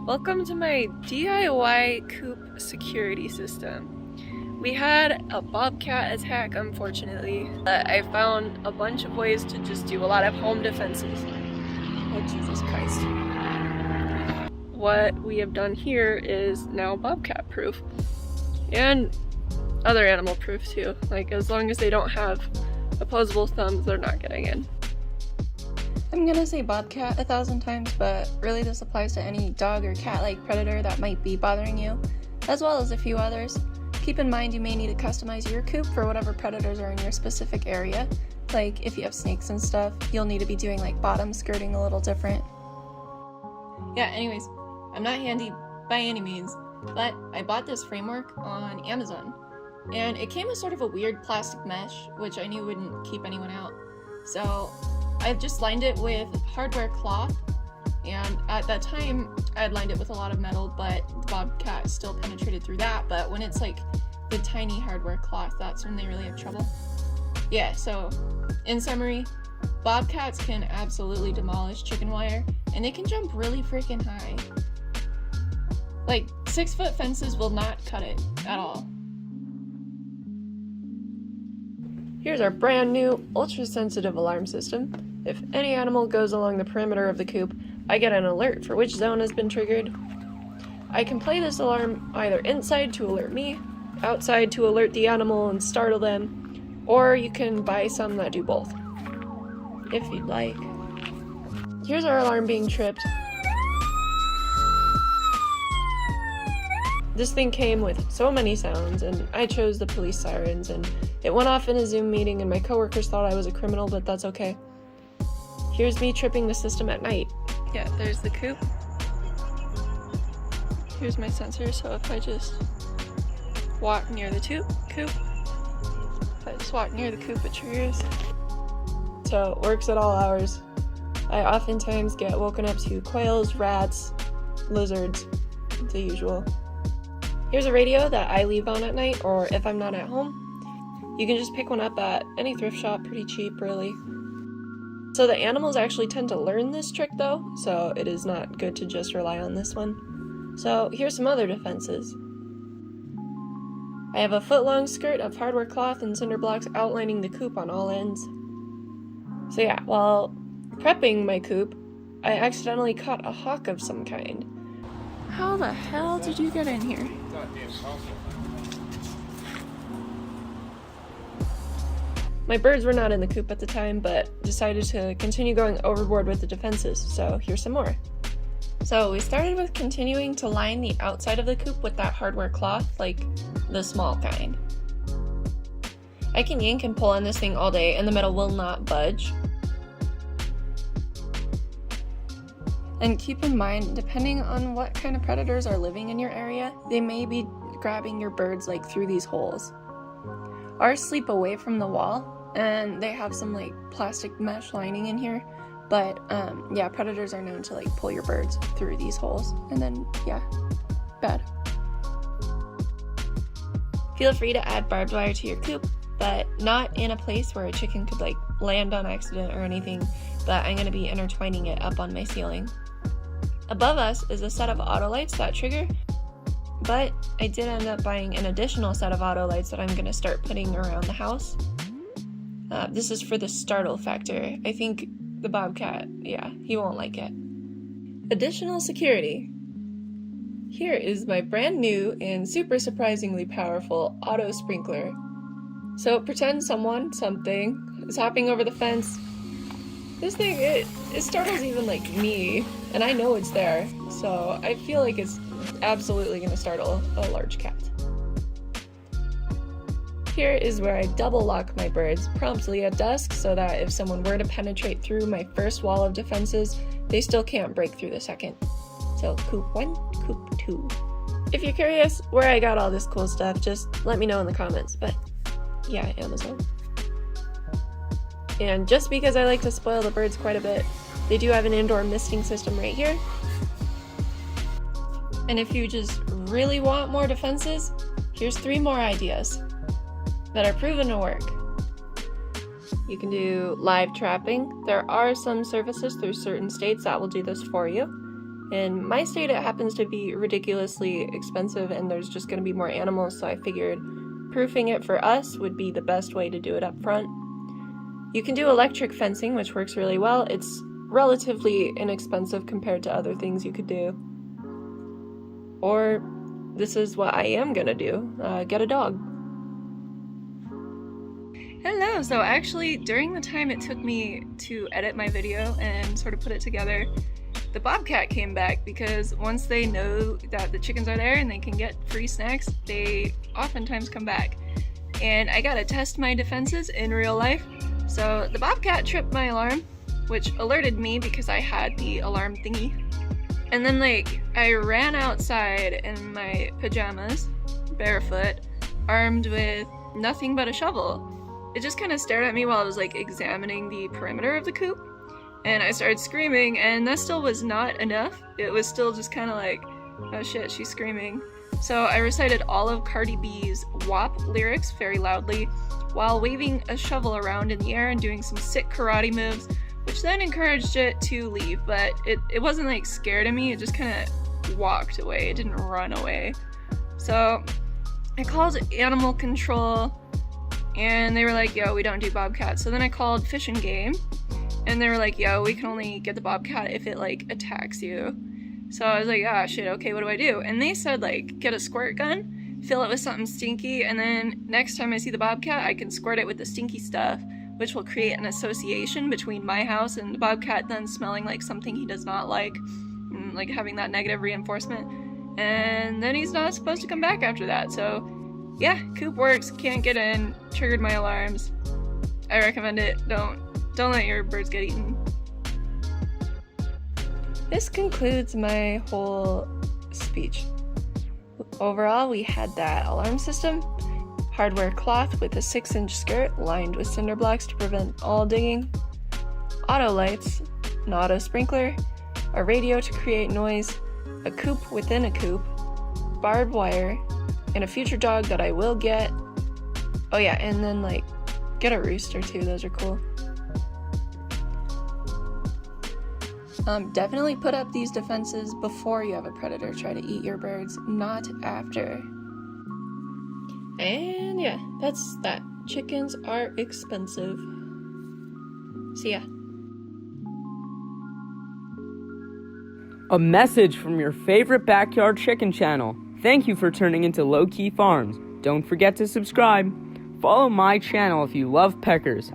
Welcome to my DIY Coop security system. We had a bobcat attack, unfortunately, but I found a bunch of ways to just do a lot of home defenses. Oh, Jesus Christ. What we have done here is now bobcat proof. And other animal proof too. Like, as long as they don't have opposable thumbs, they're not getting in. I'm gonna say bobcat 1,000 times, but really this applies to any dog or cat-like predator that might be bothering you, as well as a few others. Keep in mind you may need to customize your coop for whatever predators are in your specific area. Like, if you have snakes and stuff, you'll need to be doing like bottom skirting a little different. Yeah, anyways, I'm not handy by any means, but I bought this framework on Amazon, and it came with sort of a weird plastic mesh, which I knew wouldn't keep anyone out. So I've just lined it with hardware cloth, and at that time I had lined it with a lot of metal, but the bobcat still penetrated through that. But when it's like the tiny hardware cloth, that's when they really have trouble. Yeah, so in summary, bobcats can absolutely demolish chicken wire, and they can jump really freaking high. Like, 6-foot fences will not cut it at all. Here's our brand new ultra-sensitive alarm system. If any animal goes along the perimeter of the coop, I get an alert for which zone has been triggered. I can play this alarm either inside to alert me, outside to alert the animal and startle them, or you can buy some that do both, if you'd like. Here's our alarm being tripped. This thing came with so many sounds, and I chose the police sirens, and it went off in a Zoom meeting, and my coworkers thought I was a criminal, but that's okay. Here's me tripping the system at night. Yeah, there's the coop. Here's my sensor, so if I just walk near the coop, if I just walk near the coop, it triggers. So it works at all hours. I oftentimes get woken up to quails, rats, lizards, the usual. Here's a radio that I leave on at night, or if I'm not at home. You can just pick one up at any thrift shop, pretty cheap, really. So the animals actually tend to learn this trick though, so it is not good to just rely on this one. So here's some other defenses. I have a foot-long skirt of hardware cloth and cinder blocks outlining the coop on all ends. So yeah, while prepping my coop, I accidentally caught a hawk of some kind. How the hell did you get in here? My birds were not in the coop at the time, but decided to continue going overboard with the defenses, so here's some more. So we started with continuing to line the outside of the coop with that hardware cloth, like the small kind. I can yank and pull on this thing all day and the metal will not budge. And keep in mind, depending on what kind of predators are living in your area, they may be grabbing your birds like through these holes. Ours sleep away from the wall, and they have some like plastic mesh lining in here, but yeah, predators are known to like pull your birds through these holes, and then yeah, bad. Feel free to add barbed wire to your coop, but not in a place where a chicken could like land on accident or anything, but I'm going to be intertwining it up on my ceiling. Above us is a set of auto lights that trigger, but I did end up buying an additional set of auto lights that I'm going to start putting around the house. This is for the startle factor. I think the bobcat, yeah, he won't like it. Additional security. Here is my brand new and super surprisingly powerful auto sprinkler. So pretend something is hopping over the fence. This thing, it startles even like me, and I know it's there, so I feel like it's absolutely going to startle a large cat. Here is where I double lock my birds promptly at dusk so that if someone were to penetrate through my first wall of defenses, they still can't break through the second. So coop 1, coop 2. If you're curious where I got all this cool stuff, just let me know in the comments, but yeah, Amazon. And just because I like to spoil the birds quite a bit, they do have an indoor misting system right here. And if you just really want more defenses, here's 3 more ideas that are proven to work. You can do live trapping. There are some services through certain states that will do this for you. In my state, it happens to be ridiculously expensive and there's just going to be more animals, so I figured proofing it for us would be the best way to do it up front. You can do electric fencing, which works really well. It's relatively inexpensive compared to other things you could do. Or this is what I am gonna do, get a dog. Hello, so actually during the time it took me to edit my video and sort of put it together, the bobcat came back because once they know that the chickens are there and they can get free snacks, they oftentimes come back. And I gotta test my defenses in real life. So the bobcat tripped my alarm, which alerted me because I had the alarm thingy. And then I ran outside in my pajamas, barefoot, armed with nothing but a shovel. It just kind of stared at me while I was examining the perimeter of the coop. And I started screaming, and that still was not enough. It was still just kind of oh shit, she's screaming. So I recited all of Cardi B's WAP lyrics very loudly while waving a shovel around in the air and doing some sick karate moves, which then encouraged it to leave, but it wasn't scared of me, it just kind of walked away, it didn't run away. So I called animal control, and they were like, yo, we don't do bobcats. So then I called Fish and Game, and they were like, yo, we can only get the bobcat if it attacks you. So I was like, ah, shit, okay, what do I do? And they said get a squirt gun, fill it with something stinky, and then next time I see the bobcat, I can squirt it with the stinky stuff, which will create an association between my house and the bobcat then smelling like something he does not like, and having that negative reinforcement. And then he's not supposed to come back after that. So yeah, Coop works, can't get in, triggered my alarms. I recommend it. Don't let your birds get eaten. This concludes my whole speech. Overall, we had that alarm system, hardware cloth with a 6-inch skirt lined with cinder blocks to prevent all digging, auto lights, an auto sprinkler, a radio to create noise, a coop within a coop, barbed wire, and a future dog that I will get. Oh yeah, and then get a rooster too, those are cool. Definitely put up these defenses before you have a predator try to eat your birds, not after. And yeah, that's that. Chickens are expensive. See ya. A message from your favorite backyard chicken channel. Thank you for turning into Low Key Farms. Don't forget to subscribe. Follow my channel if you love peckers.